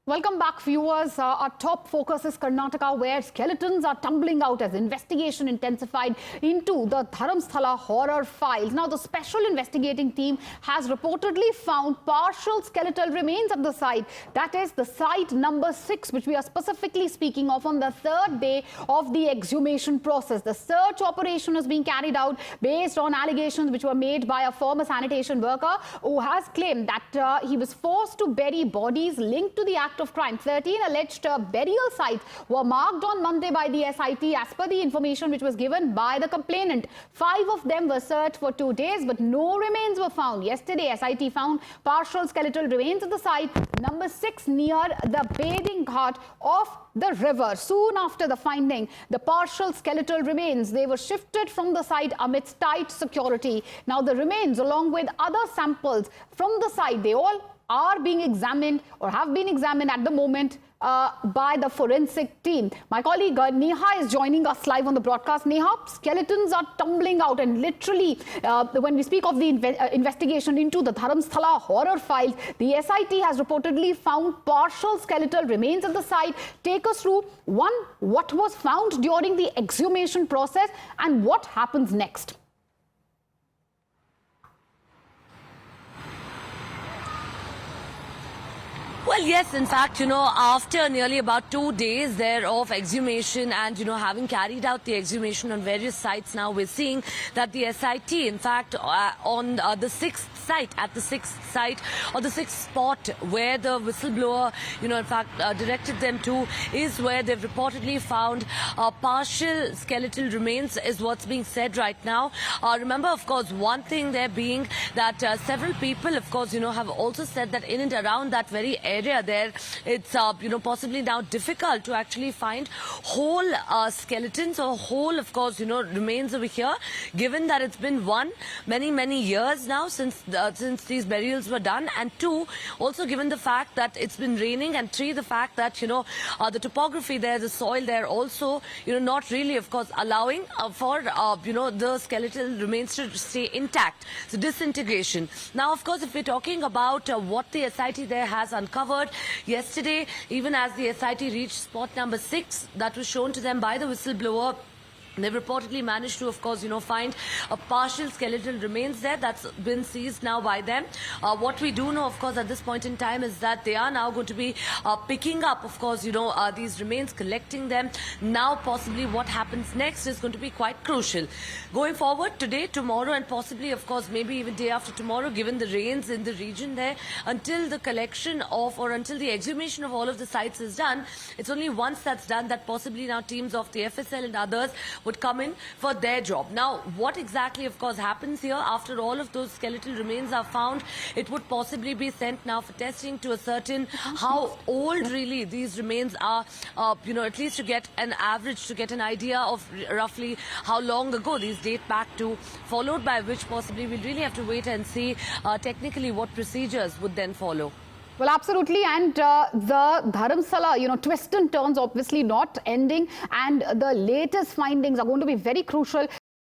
Welcome back, viewers. Our top focus is Karnataka, where skeletons are tumbling out as investigation intensified into the Dharamsthala horror files. Now, the special investigating team has reportedly found partial skeletal remains at the site. That is the site number 6, which we are specifically speaking of on the third day of the exhumation process. The search operation is being carried out based on allegations which were made by a former sanitation worker who has claimed that he was forced to bury bodies linked to the act of crime. 13 alleged burial sites were marked on Monday by the SIT as per the information which was given by the complainant. 5 of them were searched for 2 days, but no remains were found. Yesterday, SIT found partial skeletal remains at the site number 6 near the bathing ghat of the river. Soon after the finding, the partial skeletal remains, they were shifted from the site amidst tight security. Now, the remains, along with other samples from the site, they all are being examined or have been examined at the moment by the forensic team. My colleague Neha is joining us live on the broadcast. Neha, skeletons are tumbling out, and literally when we speak of the investigation into the Dharamsthala horror files, the SIT has reportedly found partial skeletal remains at the site. Take us through, one, what was found during the exhumation process and what happens next. Well, yes, in fact, after nearly about 2 days there of exhumation and, having carried out the exhumation on various sites, now we're seeing that the SIT, in fact, on the 6th site, at the 6th site or the 6th spot where the whistleblower, in fact, directed them to, is where they've reportedly found partial skeletal remains, is what's being said right now. Remember, of course, one thing there being that several people, of course, have also said that in and around that very area there, it's possibly now difficult to actually find whole skeletons or whole, of course, remains over here, given that it's been many years now since these burials were done, and 2, also given the fact that it's been raining, and 3, the fact that the topography there, the soil there, also not really, of course, allowing for the skeletal remains to stay intact. So disintegration. Now, of course, if we're talking about what the SIT there has uncovered yesterday, even as the SIT reached spot number 6 that was shown to them by the whistleblower, they've reportedly managed to, of course, find a partial skeletal remains there that's been seized now by them. What we do know, of course, at this point in time is that they are now going to be picking up, of course, these remains, collecting them. Now, possibly what happens next is going to be quite crucial. Going forward today, tomorrow, and possibly, of course, maybe even day after tomorrow, given the rains in the region there, until the collection of or until the exhumation of all of the sites is done, it's only once that's done that possibly now teams of the FSL and others would come in for their job. Now, what exactly, of course, happens here after all of those skeletal remains are found? It would possibly be sent now for testing to ascertain how old really these remains are, at least to get an average, to get an idea of roughly how long ago these date back to, followed by which possibly we'll really have to wait and see technically what procedures would then follow. Well, absolutely. And the Dharamsthala, twists and turns obviously not ending. And the latest findings are going to be very crucial.